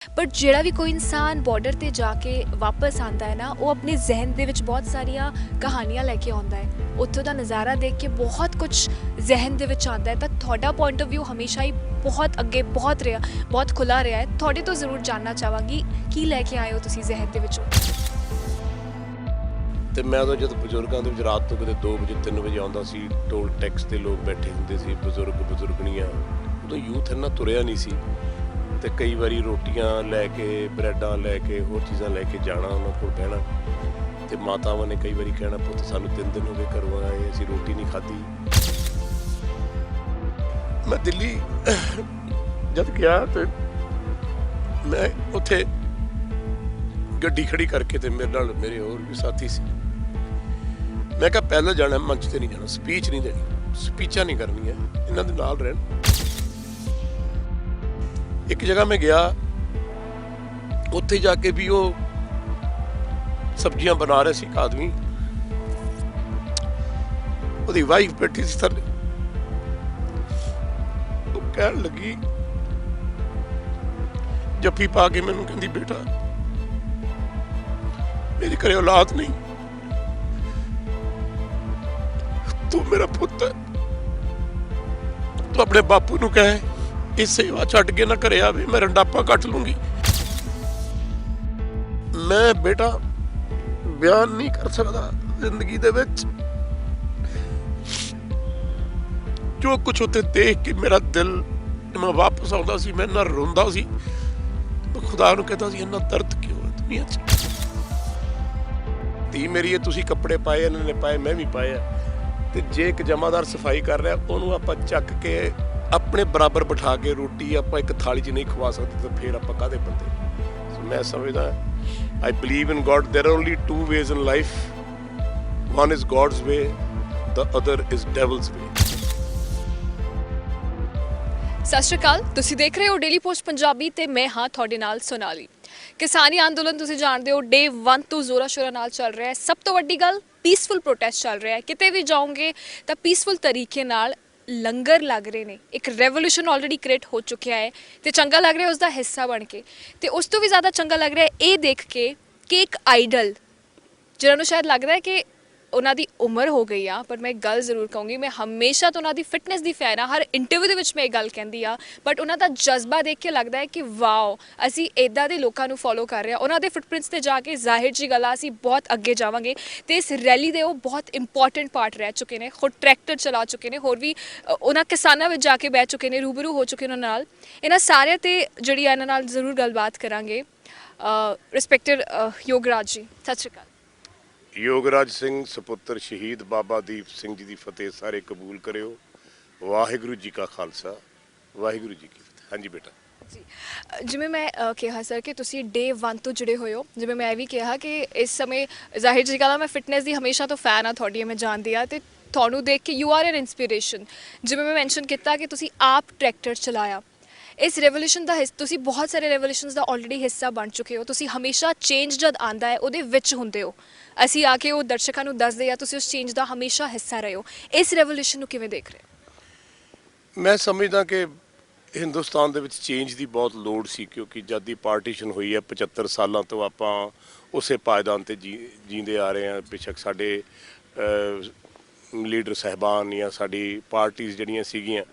But ਜਿਹੜਾ ਵੀ ਕੋਈ ਇਨਸਾਨ ਬਾਰਡਰ ਤੇ ਜਾ ਕੇ ਵਾਪਸ ਆਉਂਦਾ ਹੈ ਨਾ, ਉਹ ਆਪਣੇ ਜ਼ਿਹਨ ਦੇ ਵਿੱਚ ਬਹੁਤ ਸਾਰੀਆਂ ਕਹਾਣੀਆਂ ਲੈ ਕੇ ਆਉਂਦਾ ਹੈ। ਉੱਥੋਂ ਦਾ ਨਜ਼ਾਰਾ ਦੇਖ ਕੇ ਬਹੁਤ ਕੁਝ ਜ਼ਿਹਨ ਦੇ ਵਿੱਚ ਆਉਂਦਾ ਹੈ। ਤਾਂ ਤੁਹਾਡਾ ਪੁਆਇੰਟ ਆਫ ਵਿਊ ਹਮੇਸ਼ਾ ਹੀ ਬਹੁਤ ਅੱਗੇ ਬਹੁਤ ਖੁੱਲਾ ਰਿਹਾ ਹੈ। ਤੁਹਾਡੇ ਤੋਂ ਜ਼ਰੂਰ ਜਾਣਨਾ ਚਾਹਾਂਗੀ ਕੀ ਲੈ ਕੇ ਆਏ ਹੋ ਤੁਸੀਂ ਜ਼ਿਹਨ ਦੇ ਵਿੱਚੋਂ। ਤੇ ਮੈਂ ਉਦੋਂ ਜਦ ਬਜ਼ੁਰਗਾਂ ਦੇ ਵਿੱਚ ਰਾਤ ਤੋਂ ਕਿਤੇ 2 ਵਜੇ 3 ਵਜੇ ਆਉਂਦਾ ਸੀ, ਟੋਲ ਟੈਕਸ ਤੇ ਲੋਕ ਬੈਠੇ ਹੁੰਦੇ ਸੀ, ਬਜ਼ੁਰਗਣੀਆਂ। ਉਦੋਂ ਯੂਥ ਇੰਨਾ ਤੁਰਿਆ ਨਹੀਂ ਸੀ ਤੇ ਕਈ ਵਾਰੀ ਰੋਟੀਆਂ ਲੈ ਕੇ, ਬ੍ਰੈਡਾਂ ਲੈ ਕੇ, ਹੋਰ ਚੀਜ਼ਾਂ ਲੈ ਕੇ ਜਾਣਾ, ਉਹਨਾਂ ਕੋਲ ਬਹਿਣਾ। ਤੇ ਮਾਤਾਵਾਂ ਨੇ ਕਈ ਵਾਰੀ ਕਹਿਣਾ, ਪੁੱਤ ਸਾਨੂੰ 3 ਦਿਨ ਹੋ ਗਏ ਘਰੋਂ ਆਏ, ਅਸੀਂ ਰੋਟੀ ਨਹੀਂ ਖਾਧੀ। ਮੈਂ ਦਿੱਲੀ ਜਦ ਗਿਆ ਤੇ ਮੈਂ ਉੱਥੇ ਗੱਡੀ ਖੜੀ ਕਰਕੇ ਤੇ ਮੇਰੇ ਨਾਲ ਮੇਰੇ ਹੋਰ ਵੀ ਸਾਥੀ ਸੀ। ਮੈਂ ਕਿਹਾ ਪੈਦਲ ਜਾਣਾ, ਮੰਚ ਤੇ ਨਹੀਂ ਜਾਣਾ, ਸਪੀਚ ਨਹੀਂ ਦੇਣੀ, ਸਪੀਚਾਂ ਨਹੀਂ ਕਰਨੀਆਂ, ਇਹਨਾਂ ਦੇ ਨਾਲ ਰਹਿਣ। ਇੱਕ ਜਗ੍ਹਾ ਮੈਂ ਗਿਆ, ਉੱਥੇ ਜਾ ਕੇ ਵੀ ਉਹ ਸਬਜ਼ੀਆਂ ਬਣਾ ਰਹੇ ਸੀ ਇੱਕ ਆਦਮੀ, ਉਹਦੀ ਵਾਈਫ ਬੈਠੀ ਸੀ ਥੱਲੇ। ਉਹ ਕਹਿਣ ਲੱਗੀ, ਜੱਫੀ ਪਾ ਕੇ ਮੈਨੂੰ ਕਹਿੰਦੀ, ਬੇਟਾ मेरे घरे औलाद नहीं, तू मेरा पुत है, तू अपने बापू नूं कहे इस सेवा छड्ड के ना घरे आवे, मैं रंडापा कट लूंगी। मैं बेटा बयान नहीं कर सकता जिंदगी दे विच जो कुछ उत्थे देख के मेरा दिल, मैं वापस आउंदा सी, मैं ना रोंदा सी, मैं खुदा नूं कहता सी इन्ना दर्द क्यों है दुनिया च। ਧੀ ਮੇਰੀ ਇਹ ਤੁਸੀਂ ਕੱਪੜੇ ਪਾਏ, ਇਹਨਾਂ ਨੇ ਪਾਏ, ਮੈਂ ਵੀ ਪਾਏ ਆ। ਤੇ ਜੇ ਇੱਕ ਜਮਾਦਾਰ ਸਫਾਈ ਕਰ ਰਿਹਾ, ਉਹਨੂੰ ਆਪਾਂ ਚੱਕ ਕੇ ਆਪਣੇ ਬਰਾਬਰ ਬਿਠਾ ਕੇ ਰੋਟੀ ਆਪਾਂ ਇੱਕ ਥਾਲੀ 'ਚ ਨਹੀਂ ਖਵਾ ਸਕਦੇ, ਤਾਂ ਫਿਰ ਆਪਾਂ ਕਾਹਦੇ ਬੰਦੇ। ਸੋ ਮੈਂ ਸਮਝਦਾ, I believe in God, there are only 2 ways in life, one is God's way, the other is devil's way। ਸਤਿ ਸ਼੍ਰੀ ਅਕਾਲ, ਤੁਸੀਂ ਦੇਖ ਰਹੇ ਹੋ ਡੇਲੀ ਪੋਸਟ ਪੰਜਾਬੀ ਤੇ ਮੈਂ ਹਾਂ ਤੁਹਾਡੇ ਨਾਲ ਸੋਨਾਲੀ। ਕਿਸਾਨੀ ਅੰਦੋਲਨ ਤੁਸੀਂ ਜਾਣਦੇ ਹੋ, ਡੇ 1 ਤੋਂ ਜ਼ੋਰਾਂ ਸ਼ੋਰਾਂ ਨਾਲ ਚੱਲ ਰਿਹਾ ਹੈ। ਸਭ ਤੋਂ ਵੱਡੀ ਗੱਲ, ਪੀਸਫੁਲ ਪ੍ਰੋਟੈਸਟ ਚੱਲ ਰਿਹਾ ਹੈ। ਕਿਤੇ ਵੀ ਜਾਓਗੇ ਤਾਂ ਪੀਸਫੁਲ ਤਰੀਕੇ ਨਾਲ ਲੰਗਰ ਲੱਗ ਰਹੇ ਨੇ। ਇੱਕ ਰੈਵੋਲੂਸ਼ਨ ਆਲਰੇਡੀ ਕ੍ਰੀਏਟ ਹੋ ਚੁੱਕਿਆ ਹੈ ਤੇ ਚੰਗਾ ਲੱਗ ਰਿਹਾ ਉਸ ਦਾ ਹਿੱਸਾ ਬਣ ਕੇ। ਤੇ ਉਸ ਤੋਂ ਵੀ ਜ਼ਿਆਦਾ ਚੰਗਾ ਲੱਗ ਰਿਹਾ ਇਹ ਦੇਖ ਕੇ ਕਿ ਇੱਕ ਆਈਡਲ, ਜਿਹਨਾਂ ਨੂੰ ਸ਼ਾਇਦ ਲੱਗਦਾ ਹੈ ਕਿ ਉਹਨਾਂ ਦੀ ਉਮਰ ਹੋ ਗਈ ਆ, ਪਰ ਮੈਂ ਇੱਕ ਗੱਲ ਜ਼ਰੂਰ ਕਹੂੰਗੀ, ਮੈਂ ਹਮੇਸ਼ਾ ਤੋਂ ਉਹਨਾਂ ਦੀ ਫਿਟਨੈਸ ਦੀ ਫੈਨ ਆ, ਹਰ ਇੰਟਰਵਿਊ ਦੇ ਵਿੱਚ ਮੈਂ ਇਹ ਗੱਲ ਕਹਿੰਦੀ ਆ। ਬਟ ਉਹਨਾਂ ਦਾ ਜਜ਼ਬਾ ਦੇਖ ਕੇ ਲੱਗਦਾ ਹੈ ਕਿ ਵਾਓ, ਅਸੀਂ ਇੱਦਾਂ ਦੇ ਲੋਕਾਂ ਨੂੰ ਫੋਲੋ ਕਰ ਰਹੇ ਹਾਂ। ਉਹਨਾਂ ਦੇ ਫੁੱਟਪ੍ਰਿੰਟਸ 'ਤੇ ਜਾ ਕੇ ਜ਼ਾਹਿਰ ਜੀ ਗੱਲ ਆ, ਅਸੀਂ ਬਹੁਤ ਅੱਗੇ ਜਾਵਾਂਗੇ। ਤੇ ਇਸ ਰੈਲੀ ਦੇ ਉਹ ਬਹੁਤ ਇੰਪੋਰਟੈਂਟ ਪਾਰਟ ਰਹਿ ਚੁੱਕੇ ਨੇ। ਖੁਦ ਟਰੈਕਟਰ ਚਲਾ ਚੁੱਕੇ ਨੇ, ਹੋਰ ਵੀ ਉਹਨਾਂ ਕਿਸਾਨਾਂ ਵਿੱਚ ਜਾ ਕੇ ਬਹਿ ਚੁੱਕੇ ਨੇ, ਰੂਬਰੂ ਹੋ ਚੁੱਕੇ ਉਹਨਾਂ ਨਾਲ। ਇਹਨਾਂ ਸਾਰਿਆਂ 'ਤੇ ਜਿਹੜੀ ਆ ਇਹਨਾਂ ਨਾਲ ਜ਼ਰੂਰ ਗੱਲਬਾਤ ਕਰਾਂਗੇ। ਰਿਸਪੈਕਟਡ ਯੋਗਰਾਜ ਜੀ, ਸਤਿ ਸ਼੍ਰੀ ਅਕਾਲ। ਯੋਗਰਾਜ ਸਿੰਘ ਸਪੁੱਤਰ ਸ਼ਹੀਦ ਬਾਬਾ ਦੀਪ ਸਿੰਘ ਜੀ ਦੀ ਫਤਿਹ ਸਾਰੇ ਕਬੂਲ ਕਰਿਓ। ਵਾਹਿਗੁਰੂ ਜੀ ਕਾ ਖਾਲਸਾ, ਵਾਹਿਗੁਰੂ ਜੀ ਕੀ ਫਤਿਹ। ਹਾਂਜੀ ਬੇਟਾ ਜੀ, ਜਿਵੇਂ ਮੈਂ ਕਿਹਾ ਸਰ ਕਿ ਤੁਸੀਂ ਡੇ 1 ਤੋਂ ਜੁੜੇ ਹੋਏ ਹੋ, ਜਿਵੇਂ ਮੈਂ ਇਹ ਵੀ ਕਿਹਾ ਕਿ ਇਸ ਸਮੇਂ ਜ਼ਾਹਿਰ ਜੀ ਗੱਲ ਆ, ਮੈਂ ਫਿਟਨੈਸ ਦੀ ਹਮੇਸ਼ਾ ਤੋਂ ਫੈਨ ਆ ਤੁਹਾਡੀ, ਮੈਂ ਜਾਣਦੀ ਆ। ਤੇ ਤੁਹਾਨੂੰ ਦੇਖ ਕੇ ਯੂ ਆਰ ਐਨ ਇੰਸਪੀਰੇਸ਼ਨ। ਜਿਵੇਂ ਮੈਂ ਮੈਂਸ਼ਨ ਕੀਤਾ ਕਿ ਤੁਸੀਂ ਆਪ ਟਰੈਕਟਰ ਚਲਾਇਆ, ਇਸ ਰੈਵੋਲੂਸ਼ਨ ਦਾ ਤੁਸੀਂ ਬਹੁਤ ਸਾਰੇ ਰੈਵੋਲੂਸ਼ਨਸ ਦਾ ਆਲਰੇਡੀ ਹਿੱਸਾ ਬਣ ਚੁੱਕੇ ਹੋ। ਤੁਸੀਂ ਹਮੇਸ਼ਾ ਚੇਂਜ ਜਦ ਆਉਂਦਾ ਹੈ ਉਹਦੇ ਵਿੱਚ ਹੁੰਦੇ ਹੋ। ਅਸੀਂ ਆ ਕੇ ਉਹ ਦਰਸ਼ਕਾਂ ਨੂੰ ਦੱਸਦੇ ਆ, ਤੁਸੀਂ ਉਸ ਚੇਂਜ ਦਾ ਹਮੇਸ਼ਾ ਹਿੱਸਾ ਰਹੇ ਹੋ। ਇਸ ਰੈਵੋਲੂਸ਼ਨ ਨੂੰ ਕਿਵੇਂ ਦੇਖ ਰਹੇ ਹੋ? ਮੈਂ ਸਮਝਦਾ ਕਿ ਹਿੰਦੁਸਤਾਨ ਦੇ ਵਿੱਚ ਚੇਂਜ ਦੀ ਬਹੁਤ ਲੋੜ ਸੀ, ਕਿਉਂਕਿ ਜਦ ਦੀ ਪਾਰਟੀਸ਼ਨ ਹੋਈ ਹੈ 75 ਸਾਲਾਂ ਤੋਂ ਆਪਾਂ ਉਸੇ ਪਾਇਦਾਨ 'ਤੇ ਜੀਂਦੇ ਆ ਰਹੇ ਹਾਂ। ਬੇਸ਼ੱਕ ਸਾਡੇ ਲੀਡਰ ਸਾਹਿਬਾਨ ਜਾਂ ਸਾਡੀ ਪਾਰਟੀਆਂ ਜਿਹੜੀਆਂ ਸੀਗੀਆਂ,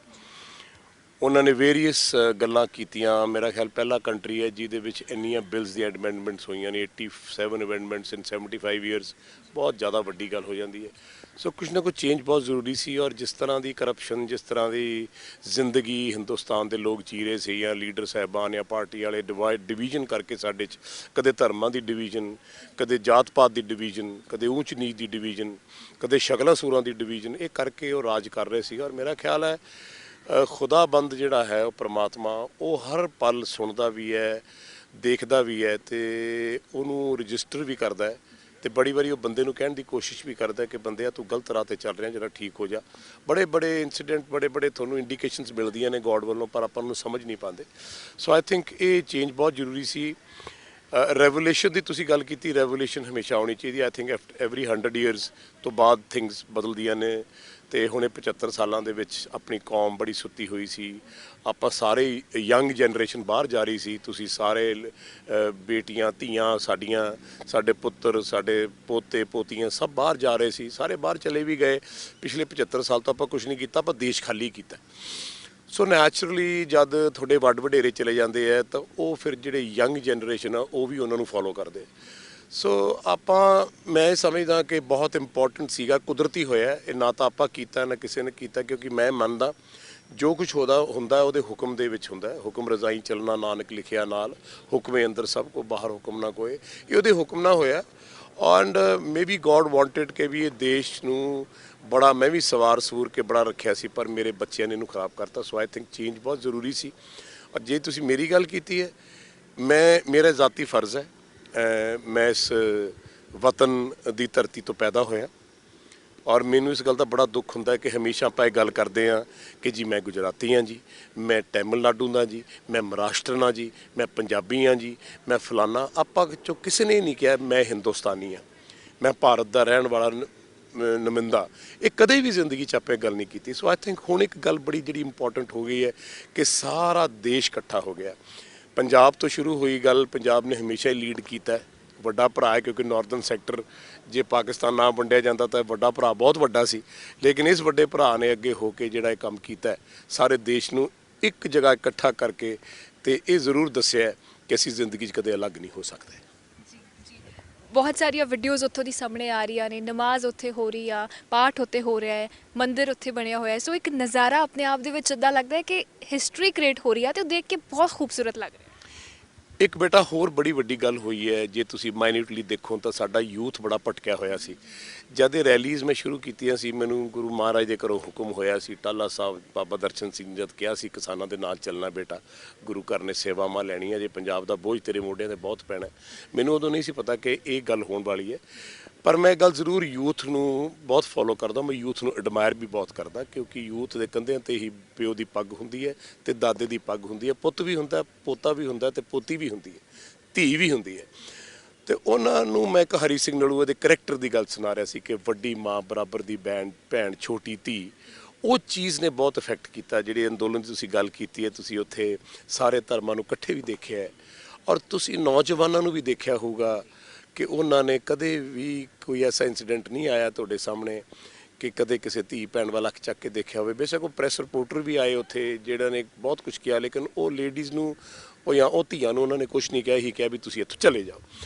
ਉਹਨਾਂ ਨੇ ਵੇਰੀਅਸ ਗੱਲਾਂ ਕੀਤੀਆਂ। ਮੇਰਾ ਖਿਆਲ ਪਹਿਲਾ ਕੰਟਰੀ ਹੈ ਜਿਹਦੇ ਵਿੱਚ ਇੰਨੀਆਂ ਬਿਲਸ ਦੀਆਂ ਅਮੈਂਡਮੈਂਟਸ ਹੋਈਆਂ ਨੇ, 87 ਅਮੈਂਡਮੈਂਟਸ ਇਨ 75 ਈਅਰਸ। ਬਹੁਤ ਜ਼ਿਆਦਾ ਵੱਡੀ ਗੱਲ ਹੋ ਜਾਂਦੀ ਹੈ। ਸੋ ਕੁਛ ਨਾ ਕੁਛ ਚੇਂਜ ਬਹੁਤ ਜ਼ਰੂਰੀ ਸੀ। ਔਰ ਜਿਸ ਤਰ੍ਹਾਂ ਦੀ ਕਰਪਸ਼ਨ, ਜਿਸ ਤਰ੍ਹਾਂ ਦੀ ਜ਼ਿੰਦਗੀ ਹਿੰਦੁਸਤਾਨ ਦੇ ਲੋਕ ਜੀ ਰਹੇ ਸੀ, ਜਾਂ ਲੀਡਰ ਸਾਹਿਬਾਨ ਜਾਂ ਪਾਰਟੀ ਵਾਲੇ ਡਿਵੀਜ਼ਨ ਕਰਕੇ ਸਾਡੇ 'ਚ, ਕਦੇ ਧਰਮਾਂ ਦੀ ਡਿਵੀਜ਼ਨ, ਕਦੇ ਜਾਤ ਪਾਤ ਦੀ ਡਿਵੀਜ਼ਨ, ਕਦੇ ਊਚ ਨੀਚ ਦੀ ਡਿਵੀਜ਼ਨ, ਕਦੇ ਸ਼ਕਲਾਂ ਸੂਰਾਂ ਦੀ ਡਿਵੀਜ਼ਨ, ਇਹ ਕਰਕੇ ਉਹ ਰਾਜ ਕਰ ਰਹੇ ਸੀ। ਔਰ ਮੇਰਾ ਖਿਆਲ ਹੈ ਖੁਦਾਬੰਦ ਜਿਹੜਾ ਹੈ, ਉਹ ਪ੍ਰਮਾਤਮਾ, ਉਹ ਹਰ ਪਲ ਸੁਣਦਾ ਵੀ ਹੈ, ਦੇਖਦਾ ਵੀ ਹੈ ਤੇ ਉਹਨੂੰ ਰਜਿਸਟਰ ਵੀ ਕਰਦਾ ਹੈ। ਤੇ ਬੜੀ ਵਾਰੀ ਉਹ ਬੰਦੇ ਨੂੰ ਕਹਿਣ ਦੀ ਕੋਸ਼ਿਸ਼ ਵੀ ਕਰਦਾ ਕਿ ਬੰਦਿਆ ਤੂੰ ਗਲਤ ਰਾਹ 'ਤੇ ਚੱਲ ਰਿਹਾ, ਜਿਹੜਾ ਠੀਕ ਹੋ ਜਾ। ਬੜੇ ਇਨਸੀਡੈਂਟ, ਬੜੇ ਤੁਹਾਨੂੰ ਇੰਡੀਕੇਸ਼ਨਸ ਮਿਲਦੀਆਂ ਨੇ ਗੋਡ ਵੱਲੋਂ, ਪਰ ਆਪਾਂ ਨੂੰ ਸਮਝ ਨਹੀਂ ਪਾਉਂਦੇ। ਸੋ ਆਈ ਥਿੰਕ ਇਹ ਚੇਂਜ ਬਹੁਤ ਜ਼ਰੂਰੀ ਸੀ। ਰੈਵੋਲੂਸ਼ਨ ਦੀ ਤੁਸੀਂ ਗੱਲ ਕੀਤੀ, ਰੈਵੋਲੂਸ਼ਨ ਹਮੇਸ਼ਾ ਆਉਣੀ ਚਾਹੀਦੀ। ਆਈ ਥਿੰਕ ਐਵਰੀ 100 ਈਅਰਸ ਤੋਂ ਬਾਅਦ ਥਿੰਗਸ ਬਦਲਦੀਆਂ ਨੇ ਤੇ ਹੁਣੇ 75 ਸਾਲਾਂ ਦੇ ਵਿੱਚ ਆਪਣੀ ਕੌਮ ਬੜੀ ਸੁੱਤੀ ਹੋਈ ਸੀ। ਆਪਾਂ ਸਾਰੇ ਯੰਗ ਜਨਰੇਸ਼ਨ ਬਾਹਰ ਜਾ ਰਹੀ ਸੀ। ਤੁਸੀਂ ਸਾਰੇ ਬੇਟੀਆਂ ਧੀਆਂ ਸਾਡੀਆਂ, ਸਾਡੇ ਪੁੱਤਰ, ਸਾਡੇ ਪੋਤੇ ਪੋਤੀਆਂ ਸਭ ਬਾਹਰ ਜਾ ਰਹੇ ਸੀ। ਸਾਰੇ ਬਾਹਰ ਚਲੇ ਵੀ ਗਏ। ਪਿਛਲੇ 75 ਸਾਲ ਤੋਂ ਆਪਾਂ ਕੁਝ ਨਹੀਂ ਕੀਤਾ, ਆਪਾਂ ਦੇਸ਼ ਖਾਲੀ ਕੀਤਾ। ਸੋ ਨੈਚੁਰਲੀ ਜਦ ਤੁਹਾਡੇ ਵੱਡ ਵਡੇਰੇ ਚਲੇ ਜਾਂਦੇ ਆ ਤਾਂ ਉਹ ਫਿਰ ਜਿਹੜੇ ਯੰਗ ਜਨਰੇਸ਼ਨ ਆ ਉਹ ਵੀ ਉਹਨਾਂ ਨੂੰ ਫੋਲੋ ਕਰਦੇ। ਸੋ ਮੈਂ ਇਹ ਸਮਝਦਾ ਕਿ ਬਹੁਤ ਇੰਪੋਰਟੈਂਟ ਸੀਗਾ, ਕੁਦਰਤੀ ਹੋਇਆ ਇਹ, ਨਾ ਤਾਂ ਆਪਾਂ ਕੀਤਾ ਨਾ ਕਿਸੇ ਨੇ ਕੀਤਾ, ਕਿਉਂਕਿ ਮੈਂ ਮੰਨਦਾ ਜੋ ਕੁਝ ਹੁੰਦਾ ਉਹਦੇ ਹੁਕਮ ਦੇ ਵਿੱਚ ਹੁੰਦਾ। ਹੁਕਮ ਰਜ਼ਾਈ ਚੱਲਣਾ ਨਾਨਕ ਲਿਖਿਆ ਨਾਲ, ਹੁਕਮੇ ਅੰਦਰ ਸਭ ਕੋ ਬਾਹਰ ਹੁਕਮ ਨਾ ਕੋਏ, ਇਹ ਉਹਦੇ ਹੁਕਮ ਨਾਲ ਹੋਇਆ। And maybe God wanted ਕਿ ਵੀ ਇਹ ਦੇਸ਼ ਨੂੰ ਬੜਾ, ਮੈਂ ਵੀ ਸਵਾਰ ਸੂਰ ਕੇ ਬੜਾ ਰੱਖਿਆ ਸੀ, ਪਰ ਮੇਰੇ ਬੱਚਿਆਂ ਨੇ ਇਹਨੂੰ ਖਰਾਬ ਕਰਤਾ। ਸੋ ਆਈ ਥਿੰਕ ਚੇਂਜ ਬਹੁਤ ਜ਼ਰੂਰੀ ਸੀ। ਔਰ ਜੇ ਤੁਸੀਂ ਮੇਰੀ ਗੱਲ ਕੀਤੀ ਹੈ, ਮੇਰਾ ਜ਼ਾਤੀ ਫਰਜ਼ ਹੈ, ਮੈਂ ਇਸ ਵਤਨ ਦੀ ਧਰਤੀ ਤੋਂ ਪੈਦਾ ਹੋਇਆ ਔਰ ਮੈਨੂੰ ਇਸ ਗੱਲ ਦਾ ਬੜਾ ਦੁੱਖ ਹੁੰਦਾ ਕਿ ਹਮੇਸ਼ਾ ਆਪਾਂ ਇਹ ਗੱਲ ਕਰਦੇ ਹਾਂ ਕਿ ਜੀ ਮੈਂ ਗੁਜਰਾਤੀ ਹਾਂ ਜੀ, ਮੈਂ ਤਮਿਲਨਾਡੂ ਦਾ ਜੀ, ਮੈਂ ਮਹਾਰਾਸ਼ਟਰ ਦਾ ਜੀ, ਮੈਂ ਪੰਜਾਬੀ ਹਾਂ ਜੀ, ਮੈਂ ਫਲਾਨਾ। ਆਪਾਂ 'ਚੋਂ ਕਿਸੇ ਨੇ ਨਹੀਂ ਕਿਹਾ ਮੈਂ ਹਿੰਦੁਸਤਾਨੀ ਹਾਂ, ਮੈਂ ਭਾਰਤ ਦਾ ਰਹਿਣ ਵਾਲਾ ਨੁਮਾਇੰਦਾ। ਇਹ ਕਦੇ ਵੀ ਜ਼ਿੰਦਗੀ 'ਚ ਆਪਾਂ ਗੱਲ ਨਹੀਂ ਕੀਤੀ। ਸੋ ਆਈ ਥਿੰਕ ਹੁਣ ਇੱਕ ਗੱਲ ਬੜੀ ਜਿਹੜੀ ਇੰਪੋਰਟੈਂਟ ਹੋ ਗਈ ਹੈ ਕਿ ਸਾਰਾ ਦੇਸ਼ ਇਕੱਠਾ ਹੋ ਗਿਆ। ਪੰਜਾਬ ਤੋਂ ਸ਼ੁਰੂ ਹੋਈ ਗੱਲ, ਪੰਜਾਬ ਨੇ ਹਮੇਸ਼ਾ ਹੀ ਲੀਡ ਕੀਤਾ, ਵੱਡਾ ਭਰਾ ਹੈ, ਕਿਉਂਕਿ ਨਾਰਦਰਨ ਸੈਕਟਰ ਜੇ ਪਾਕਿਸਤਾਨ ਨਾ ਵੰਡਿਆ ਜਾਂਦਾ ਤਾਂ ਵੱਡਾ ਭਰਾ ਬਹੁਤ ਵੱਡਾ ਸੀ, ਲੇਕਿਨ ਇਸ ਵੱਡੇ ਭਰਾ ਨੇ ਅੱਗੇ ਹੋ ਕੇ ਜਿਹੜਾ ਇਹ ਕੰਮ ਕੀਤਾ, ਸਾਰੇ ਦੇਸ਼ ਨੂੰ ਇੱਕ ਜਗ੍ਹਾ ਇਕੱਠਾ ਕਰਕੇ, ਤੇ ਇਹ ਜ਼ਰੂਰ ਦੱਸਿਆ ਕਿ ਅਸੀਂ ਜ਼ਿੰਦਗੀ 'ਚ ਕਦੇ ਅਲੱਗ ਨਹੀਂ ਹੋ ਸਕਦੇ। ਬਹੁਤ ਸਾਰੀਆਂ ਵੀਡੀਓਜ਼ ਉੱਥੋਂ ਦੀ ਸਾਹਮਣੇ ਆ ਰਹੀਆਂ ਨੇ, ਨਮਾਜ਼ ਉੱਥੇ ਹੋ ਰਹੀ ਆ, ਪਾਠ ਉੱਥੇ ਹੋ ਰਿਹਾ ਹੈ, ਮੰਦਿਰ ਉੱਥੇ ਬਣਿਆ ਹੋਇਆ ਹੈ। ਸੋ ਇੱਕ ਨਜ਼ਾਰਾ ਆਪਣੇ ਆਪ ਦੇ ਵਿੱਚ ਇੱਦਾਂ ਲੱਗਦਾ ਹੈ ਕਿ ਹਿਸਟਰੀ ਕ੍ਰੀਏਟ ਹੋ ਰਹੀ ਆ ਤੇ ਉਹ ਦੇਖ ਕੇ ਬਹੁਤ ਖੂਬਸੂਰਤ ਲੱਗ ਰਿਹਾ ਹੈ। ਇੱਕ ਬੇਟਾ ਹੋਰ ਬੜੀ ਵੱਡੀ ਗੱਲ ਹੋਈ ਹੈ, ਜੇ ਤੁਸੀਂ ਮਾਈਨਿਊਟਲੀ ਦੇਖੋ ਤਾਂ ਸਾਡਾ ਯੂਥ ਬੜਾ ਭਟਕਿਆ ਹੋਇਆ ਸੀ। ਜਦ ਇਹ ਰੈਲੀਜ਼ ਮੈਂ ਸ਼ੁਰੂ ਕੀਤੀਆਂ ਸੀ, ਮੈਨੂੰ ਗੁਰੂ ਮਹਾਰਾਜ ਦੇ ਘਰੋਂ ਹੁਕਮ ਹੋਇਆ ਸੀ, ਟਾਲਾ ਸਾਹਿਬ ਬਾਬਾ ਦਰਸ਼ਨ ਸਿੰਘ ਜਦ ਕਿਹਾ ਸੀ ਕਿਸਾਨਾਂ ਦੇ ਨਾਲ ਚੱਲਣਾ ਬੇਟਾ, ਗੁਰੂ ਘਰ ਨੇ ਸੇਵਾਵਾਂ ਲੈਣੀਆਂ, ਜੇ ਪੰਜਾਬ ਦਾ ਬੋਝ ਤੇਰੇ ਮੋਢਿਆਂ 'ਤੇ ਬਹੁਤ ਪੈਣਾ। ਮੈਨੂੰ ਉਦੋਂ ਨਹੀਂ ਸੀ ਪਤਾ ਕਿ ਇਹ ਗੱਲ ਹੋਣ ਵਾਲੀ ਹੈ, ਪਰ ਮੈਂ ਗੱਲ ਜ਼ਰੂਰ ਯੂਥ ਨੂੰ ਬਹੁਤ ਫੋਲੋ ਕਰਦਾ, ਮੈਂ ਯੂਥ ਨੂੰ ਐਡਮਾਇਰ ਵੀ ਬਹੁਤ ਕਰਦਾ, ਕਿਉਂਕਿ ਯੂਥ ਦੇ ਕੰਧਿਆਂ 'ਤੇ ਹੀ ਪਿਓ ਦੀ ਪੱਗ ਹੁੰਦੀ ਹੈ ਅਤੇ ਦਾਦੇ ਦੀ ਪੱਗ ਹੁੰਦੀ ਹੈ, ਪੁੱਤ ਵੀ ਹੁੰਦਾ, ਪੋਤਾ ਵੀ ਹੁੰਦਾ ਅਤੇ ਪੋਤੀ ਵੀ ਹੁੰਦੀ ਹੈ, ਧੀ ਵੀ ਹੁੰਦੀ ਹੈ। ਅਤੇ ਉਹਨਾਂ ਨੂੰ ਮੈਂ ਇੱਕ ਹਰੀ ਸਿੰਘ ਨਲੂਏ ਦੇ ਕਰੈਕਟਰ ਦੀ ਗੱਲ ਸੁਣਾ ਰਿਹਾ ਸੀ ਕਿ ਵੱਡੀ ਮਾਂ ਬਰਾਬਰ ਦੀ ਭੈਣ ਛੋਟੀ ਧੀ, ਉਹ ਚੀਜ਼ ਨੇ ਬਹੁਤ ਇਫੈਕਟ ਕੀਤਾ। ਜਿਹੜੇ ਅੰਦੋਲਨ ਦੀ ਤੁਸੀਂ ਗੱਲ ਕੀਤੀ ਹੈ, ਤੁਸੀਂ ਉੱਥੇ ਸਾਰੇ ਧਰਮਾਂ ਨੂੰ ਇਕੱਠੇ ਵੀ ਦੇਖਿਆ ਹੈ, ਔਰ ਤੁਸੀਂ ਨੌਜਵਾਨਾਂ ਨੂੰ ਵੀ ਦੇਖਿਆ ਹੋਊਗਾ ਕਿ ਉਹਨਾਂ ਨੇ ਕਦੇ ਵੀ ਕੋਈ ਐਸਾ ਇੰਸੀਡੈਂਟ ਨਹੀਂ ਆਇਆ ਤੁਹਾਡੇ ਸਾਹਮਣੇ ਕਿ ਕਦੇ ਕਿਸੇ ਧੀ ਭੈਣ ਵੱਲ ਅੱਖ ਚੱਕ ਕੇ ਦੇਖਿਆ ਹੋਵੇ। ਬੇਸ਼ੱਕ ਉਹ ਪ੍ਰੈਸ ਰਿਪੋਰਟਰ ਵੀ ਆਏ ਉੱਥੇ ਜਿਹੜਾ ਨੇ ਬਹੁਤ ਕੁਝ ਕਿਹਾ, ਲੇਕਿਨ ਉਹ ਲੇਡੀਜ਼ ਨੂੰ ਜਾਂ ਉਹ ਧੀਆਂ ਨੂੰ ਉਹਨਾਂ ਨੇ ਕੁਝ ਨਹੀਂ ਕਿਹਾ, ਹੀ ਕਿਹਾ ਵੀ ਤੁਸੀਂ ਇੱਥੋਂ ਚਲੇ ਜਾਓ।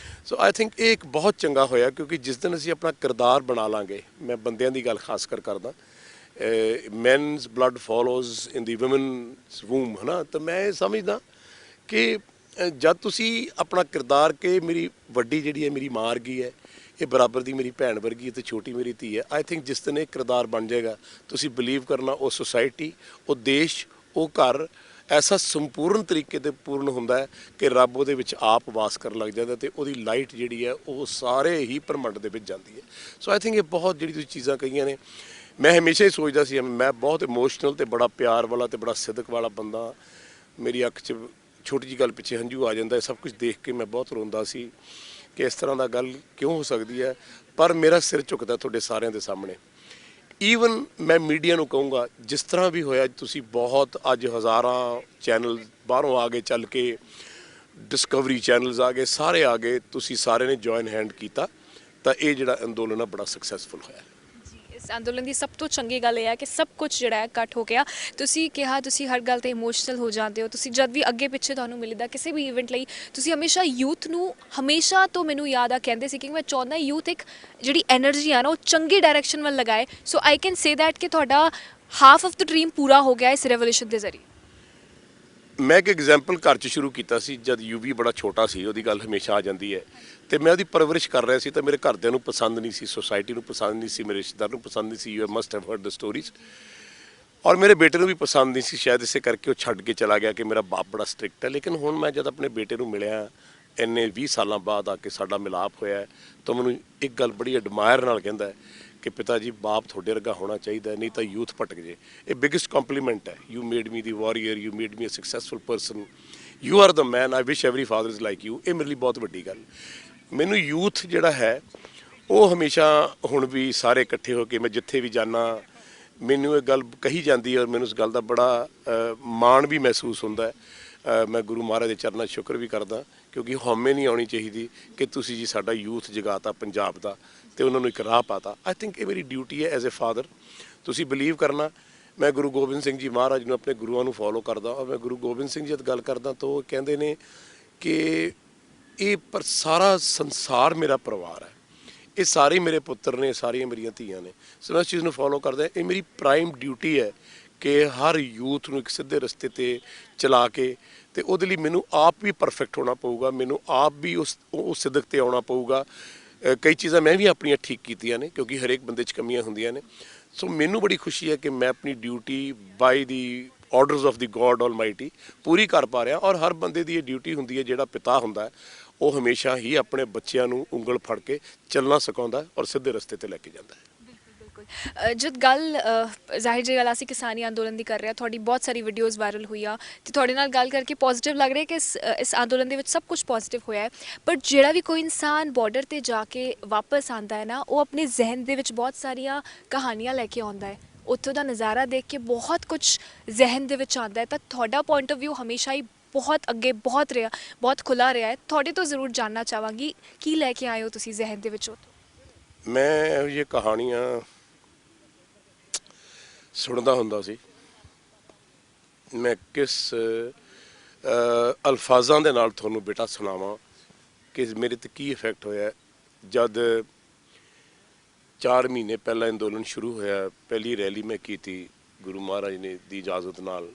ਸੋ ਆਈ ਥਿੰਕ ਇਹ ਇੱਕ ਬਹੁਤ ਚੰਗਾ ਹੋਇਆ, ਕਿਉਂਕਿ ਜਿਸ ਦਿਨ ਅਸੀਂ ਆਪਣਾ ਕਿਰਦਾਰ ਬਣਾ ਲਾਂਗੇ, ਮੈਂ ਬੰਦਿਆਂ ਦੀ ਗੱਲ ਖਾਸ ਕਰ ਕਰਦਾ, ਮੈਨਸ ਬਲੱਡ ਫੋਲੋਜ਼ ਇਨ ਦੀ ਵੂਮਨਸ ਵੂਮ, ਹੈ ਨਾ, ਤਾਂ ਮੈਂ ਇਹ ਸਮਝਦਾ ਕਿ ਜਦ ਤੁਸੀਂ ਆਪਣਾ ਕਿਰਦਾਰ ਕਿ ਮੇਰੀ ਵੱਡੀ ਜਿਹੜੀ ਹੈ ਮੇਰੀ ਮਾਂ ਵਰਗੀ ਹੈ, ਇਹ ਬਰਾਬਰ ਦੀ ਮੇਰੀ ਭੈਣ ਵਰਗੀ ਹੈ ਅਤੇ ਛੋਟੀ ਮੇਰੀ ਧੀ ਹੈ, ਆਈ ਥਿੰਕ ਜਿਸ ਦਿਨ ਇਹ ਕਿਰਦਾਰ ਬਣ ਜਾਏਗਾ, ਤੁਸੀਂ ਬਿਲੀਵ ਕਰਨਾ ਉਹ ਸੁਸਾਇਟੀ, ਉਹ ਦੇਸ਼, ਉਹ ਘਰ ਐਸਾ ਸੰਪੂਰਨ ਤਰੀਕੇ 'ਤੇ ਪੂਰਨ ਹੁੰਦਾ ਹੈ ਕਿ ਰੱਬ ਉਹਦੇ ਵਿੱਚ ਆਪ ਵਾਸ ਕਰਨ ਲੱਗ ਜਾਂਦਾ ਅਤੇ ਉਹਦੀ ਲਾਈਟ ਜਿਹੜੀ ਹੈ ਉਹ ਸਾਰੇ ਹੀ ਬ੍ਰਹਿਮੰਡ ਦੇ ਵਿੱਚ ਜਾਂਦੀ ਹੈ। ਸੋ ਆਈ ਥਿੰਕ ਇਹ ਬਹੁਤ ਜਿਹੜੀ ਤੁਸੀਂ ਚੀਜ਼ਾਂ ਕਹੀਆਂ ਨੇ, ਮੈਂ ਹਮੇਸ਼ਾ ਹੀ ਸੋਚਦਾ ਸੀ, ਮੈਂ ਬਹੁਤ ਇਮੋਸ਼ਨਲ ਅਤੇ ਬੜਾ ਪਿਆਰ ਵਾਲਾ ਅਤੇ ਬੜਾ ਸਿਦਕ ਵਾਲਾ ਬੰਦਾ, ਮੇਰੀ ਅੱਖ 'ਚ ਛੋਟੀ ਜਿਹੀ ਗੱਲ ਪਿੱਛੇ ਹੰਝੂ ਆ ਜਾਂਦਾ। ਸਭ ਕੁਝ ਦੇਖ ਕੇ ਮੈਂ ਬਹੁਤ ਰੋਂਦਾ ਸੀ ਕਿ ਇਸ ਤਰ੍ਹਾਂ ਦਾ ਗੱਲ ਕਿਉਂ ਹੋ ਸਕਦੀ ਹੈ, ਪਰ ਮੇਰਾ ਸਿਰ ਝੁਕਦਾ ਤੁਹਾਡੇ ਸਾਰਿਆਂ ਦੇ ਸਾਹਮਣੇ। ਈਵਨ ਮੈਂ ਮੀਡੀਆ ਨੂੰ ਕਹੂੰਗਾ, ਜਿਸ ਤਰ੍ਹਾਂ ਵੀ ਹੋਇਆ, ਤੁਸੀਂ ਬਹੁਤ ਅੱਜ ਹਜ਼ਾਰਾਂ ਚੈਨਲ ਬਾਹਰੋਂ ਆ ਗਏ ਚੱਲ ਕੇ, ਡਿਸਕਵਰੀ ਚੈਨਲਸ ਆ ਗਏ, ਸਾਰੇ ਆ ਗਏ, ਤੁਸੀਂ ਸਾਰਿਆਂ ਨੇ ਜੁਆਇਨ ਹੈਂਡ ਕੀਤਾ, ਤਾਂ ਇਹ ਜਿਹੜਾ ਅੰਦੋਲਨ ਆ ਬੜਾ ਸਕਸੈਸਫੁਲ ਹੋਇਆ। ਇਸ ਅੰਦੋਲਨ ਦੀ ਸਭ ਤੋਂ ਚੰਗੀ ਗੱਲ ਇਹ ਹੈ ਕਿ ਸਭ ਕੁਝ ਜਿਹੜਾ ਹੈ ਕੱਟ ਹੋ ਗਿਆ। ਤੁਸੀਂ ਕਿਹਾ ਤੁਸੀਂ ਹਰ ਗੱਲ 'ਤੇ ਇਮੋਸ਼ਨਲ ਹੋ ਜਾਂਦੇ ਹੋ, ਤੁਸੀਂ ਜਦ ਵੀ ਅੱਗੇ ਪਿੱਛੇ ਤੁਹਾਨੂੰ ਮਿਲਦਾ ਕਿਸੇ ਵੀ ਇਵੈਂਟ ਲਈ, ਤੁਸੀਂ ਹਮੇਸ਼ਾ ਯੂਥ ਨੂੰ, ਹਮੇਸ਼ਾ ਤੋਂ ਮੈਨੂੰ ਯਾਦ ਆ ਕਹਿੰਦੇ ਸੀ ਕਿ ਮੈਂ ਚਾਹੁੰਦਾ ਯੂਥ ਇੱਕ ਜਿਹੜੀ ਐਨਰਜੀ ਆ ਨਾ ਉਹ ਚੰਗੀ ਡਾਇਰੈਕਸ਼ਨ ਵੱਲ ਲਗਾਏ। ਸੋ ਆਈ ਕੈਨ ਸੇ ਦੈਟ ਕਿ ਤੁਹਾਡਾ ਹਾਫ ਆਫ ਦ ਡ੍ਰੀਮ ਪੂਰਾ ਹੋ ਗਿਆ ਇਸ ਰੈਵੋਲੂਸ਼ਨ ਦੇ ਜ਼ਰੀਏ। ਮੈਂ ਇੱਕ ਐਗਜ਼ਾਮਪਲ ਘਰ 'ਚ ਸ਼ੁਰੂ ਕੀਤਾ ਸੀ, ਜਦ ਯੂਵੀ ਬੜਾ ਛੋਟਾ ਸੀ, ਉਹਦੀ ਗੱਲ ਹਮੇਸ਼ਾ ਆ ਜਾਂਦੀ ਹੈ, ਅਤੇ ਮੈਂ ਉਹਦੀ ਪਰਵਰਿਸ਼ ਕਰ ਰਿਹਾ ਸੀ, ਤਾਂ ਮੇਰੇ ਘਰਦਿਆਂ ਨੂੰ ਪਸੰਦ ਨਹੀਂ ਸੀ, ਸੁਸਾਇਟੀ ਨੂੰ ਪਸੰਦ ਨਹੀਂ ਸੀ, ਮੇਰੇ ਰਿਸ਼ਤੇਦਾਰ ਨੂੰ ਪਸੰਦ ਨਹੀਂ ਸੀ। You must have heard the stories. ਔਰ ਮੇਰੇ ਬੇਟੇ ਨੂੰ ਵੀ ਪਸੰਦ ਨਹੀਂ ਸੀ, ਸ਼ਾਇਦ ਇਸੇ ਕਰਕੇ ਉਹ ਛੱਡ ਕੇ ਚਲਾ ਗਿਆ ਕਿ ਮੇਰਾ ਬਾਪ ਬੜਾ ਸਟ੍ਰਿਕਟ ਹੈ। ਲੇਕਿਨ ਹੁਣ ਮੈਂ ਜਦ ਆਪਣੇ ਬੇਟੇ ਨੂੰ ਮਿਲਿਆ, ਇੰਨੇ 20 ਸਾਲਾਂ ਬਾਅਦ ਆ ਕੇ ਸਾਡਾ ਮਿਲਾਪ ਹੋਇਆ, ਤਾਂ ਮੈਨੂੰ ਇੱਕ ਗੱਲ ਬੜੀ ਐਡਮਾਇਰ ਨਾਲ ਕਹਿੰਦਾ ਹੈ ਕਿ ਪਿਤਾ ਜੀ ਬਾਪ ਤੁਹਾਡੇ ਵਰਗਾ ਹੋਣਾ ਚਾਹੀਦਾ, ਨਹੀਂ ਤਾਂ ਯੂਥ ਭਟਕ ਜੇ। ਇਹ ਬਿਗੇਸਟ ਕੰਪਲੀਮੈਂਟ ਹੈ। You made me the warrior, you made me a successful person, you are the man, I wish every father is like you. ਇਹ ਮੇਰੇ ਲਈ ਬਹੁਤ ਵੱਡੀ ਗੱਲ। ਮੈਨੂੰ ਯੂਥ ਜਿਹੜਾ ਹੈ ਉਹ ਹਮੇਸ਼ਾ ਹੁਣ ਵੀ ਸਾਰੇ ਇਕੱਠੇ ਹੋ ਕੇ, ਮੈਂ ਜਿੱਥੇ ਵੀ ਜਾਂਦਾ, ਮੈਨੂੰ ਇਹ ਗੱਲ ਕਹੀ ਜਾਂਦੀ ਹੈ ਔਰ ਮੈਨੂੰ ਇਸ ਗੱਲ ਦਾ ਬੜਾ ਮਾਣ ਵੀ ਮਹਿਸੂਸ ਹੁੰਦਾ ਹੈ। ਮੈਂ ਗੁਰੂ ਮਹਾਰਾਜ ਦੇ ਚਰਨਾਂ 'ਚ ਸ਼ੁਕਰ ਵੀ ਕਰਦਾ, ਕਿਉਂਕਿ ਹਉਮੈ ਨਹੀਂ ਆਉਣੀ ਚਾਹੀਦੀ ਕਿ ਤੁਸੀਂ ਜੀ ਸਾਡਾ ਯੂਥ ਜਗਾਤਾ ਪੰਜਾਬ ਦਾ ਤੇ ਉਹਨਾਂ ਨੂੰ ਇੱਕ ਰਾਹ ਪਾਤਾ। ਆਈ ਥਿੰਕ ਇਹ ਮੇਰੀ ਡਿਊਟੀ ਹੈ ਐਜ਼ ਅ ਫਾਦਰ। ਤੁਸੀਂ ਬਿਲੀਵ ਕਰਨਾ, ਮੈਂ ਗੁਰੂ ਗੋਬਿੰਦ ਸਿੰਘ ਜੀ ਮਹਾਰਾਜ ਨੂੰ ਆਪਣੇ ਗੁਰੂਆਂ ਨੂੰ ਫੋਲੋ ਕਰਦਾ ਔਰ ਮੈਂ ਗੁਰੂ ਗੋਬਿੰਦ ਸਿੰਘ ਜਦ ਗੱਲ ਕਰਦਾ ਤਾਂ ਉਹ ਕਹਿੰਦੇ ਨੇ ਕਿ ਇਹ ਪਰ ਸਾਰਾ ਸੰਸਾਰ ਮੇਰਾ ਪਰਿਵਾਰ ਹੈ, ਇਹ ਸਾਰੇ ਮੇਰੇ ਪੁੱਤਰ ਨੇ, ਸਾਰੀਆਂ ਮੇਰੀਆਂ ਧੀਆਂ ਨੇ। ਸੋ ਮੈਂ ਇਸ ਚੀਜ਼ ਨੂੰ ਫੋਲੋ ਕਰਦਾ। ਇਹ ਮੇਰੀ ਪ੍ਰਾਈਮ ਡਿਊਟੀ ਹੈ ਕਿ ਹਰ ਯੂਥ ਨੂੰ ਇੱਕ ਸਿੱਧੇ ਰਸਤੇ ਤੇ ਚਲਾ ਕੇ, ਤੇ ਉਹਦੇ ਲਈ ਮੈਨੂੰ ਆਪ ਵੀ ਪਰਫੈਕਟ ਹੋਣਾ ਪਊਗਾ, ਮੈਨੂੰ ਆਪ ਵੀ ਉਸ ਸਿੱਧਕ ਤੇ ਆਉਣਾ ਪਊਗਾ। ਕਈ ਚੀਜ਼ਾਂ ਮੈਂ ਵੀ ਆਪਣੀਆਂ ਠੀਕ ਕੀਤੀਆਂ ਨੇ, ਕਿਉਂਕਿ ਹਰੇਕ ਬੰਦੇ 'ਚ ਕਮੀਆਂ ਹੁੰਦੀਆਂ ਨੇ। ਸੋ ਮੈਨੂੰ ਬੜੀ ਖੁਸ਼ੀ ਹੈ ਕਿ ਮੈਂ ਆਪਣੀ duty by the orders of the God Almighty ਪੂਰੀ ਕਰ ਪਾ ਰਿਹਾ। ਔਰ ਹਰ ਬੰਦੇ ਦੀ ਇਹ ਡਿਊਟੀ ਹੁੰਦੀ ਹੈ, ਜਿਹੜਾ ਪਿਤਾ ਹੁੰਦਾ ਹੈ ਉਹ ਹਮੇਸ਼ਾ ਹੀ ਆਪਣੇ ਬੱਚਿਆਂ ਨੂੰ ਉਂਗਲ ਫੜ ਕੇ ਚੱਲਣਾ ਸਿਖਾਉਂਦਾ ਔਰ ਸਿੱਧੇ ਰਸਤੇ ਤੇ ਲੈ ਕੇ ਜਾਂਦਾ ਹੈ। ਜਦ ਗੱਲ ਜ਼ਾਹਿਰ ਜੀ ਗੱਲ ਅਸੀਂ ਕਿਸਾਨੀ ਅੰਦੋਲਨ ਦੀ ਕਰ ਰਹੇ ਹਾਂ, ਤੁਹਾਡੀ ਬਹੁਤ ਸਾਰੀ ਵੀਡੀਓਜ਼ ਵਾਇਰਲ ਹੋਈਆਂ ਤੇ ਤੁਹਾਡੇ ਨਾਲ ਗੱਲ ਕਰਕੇ ਪੋਜ਼ਿਟਿਵ ਲੱਗ ਰਿਹਾ ਕਿ ਇਸ ਅੰਦੋਲਨ ਦੇ ਵਿੱਚ ਸਭ ਕੁਝ ਪੋਜ਼ਿਟਿਵ ਹੋਇਆ ਹੈ। ਪਰ ਜਿਹੜਾ ਵੀ ਕੋਈ ਇਨਸਾਨ ਬਾਰਡਰ ਤੇ ਜਾ ਕੇ ਵਾਪਸ ਆਉਂਦਾ ਹੈ ਨਾ, ਉਹ ਆਪਣੇ ਜ਼ਿਹਨ ਦੇ ਵਿੱਚ ਬਹੁਤ ਸਾਰੀਆਂ ਕਹਾਣੀਆਂ ਲੈ ਕੇ ਆਉਂਦਾ ਹੈ। ਉੱਥੋਂ ਦਾ ਨਜ਼ਾਰਾ ਦੇਖ ਕੇ ਬਹੁਤ ਕੁਝ ਜ਼ਿਹਨ ਦੇ ਵਿੱਚ ਆਉਂਦਾ ਹੈ। ਤਾਂ ਤੁਹਾਡਾ ਪੁਆਇੰਟ ਆਫ ਵਿਊ ਹਮੇਸ਼ਾ ਹੀ ਬਹੁਤ ਅੱਗੇ ਬਹੁਤ ਰਿਹਾ, ਬਹੁਤ ਖੁੱਲ੍ਹਾ ਰਿਹਾ ਹੈ। ਤੁਹਾਡੇ ਤੋਂ ਜ਼ਰੂਰ ਜਾਣਨਾ ਚਾਹਾਂਗੀ ਕੀ ਲੈ ਕੇ ਆਏ ਹੋ ਤੁਸੀਂ ਜ਼ਿਹਨ ਦੇ ਵਿੱਚ ਉੱਥੋਂ। ਮੈਂ ਇਹੋ ਜਿਹੀਆਂ ਕਹਾਣੀਆਂ ਸੁਣਦਾ ਹੁੰਦਾ ਸੀ। ਮੈਂ ਕਿਸ ਅਲਫਾਜ਼ਾਂ ਦੇ ਨਾਲ ਤੁਹਾਨੂੰ ਬੇਟਾ ਸੁਣਾਵਾਂ ਕਿ ਮੇਰੇ 'ਤੇ ਕੀ ਇਫੈਕਟ ਹੋਇਆ। ਜਦ 4 ਮਹੀਨੇ ਪਹਿਲਾਂ ਅੰਦੋਲਨ ਸ਼ੁਰੂ ਹੋਇਆ, ਪਹਿਲੀ ਰੈਲੀ ਮੈਂ ਕੀਤੀ ਗੁਰੂ ਮਹਾਰਾਜ ਨੇ ਦੀ ਇਜਾਜ਼ਤ ਨਾਲ।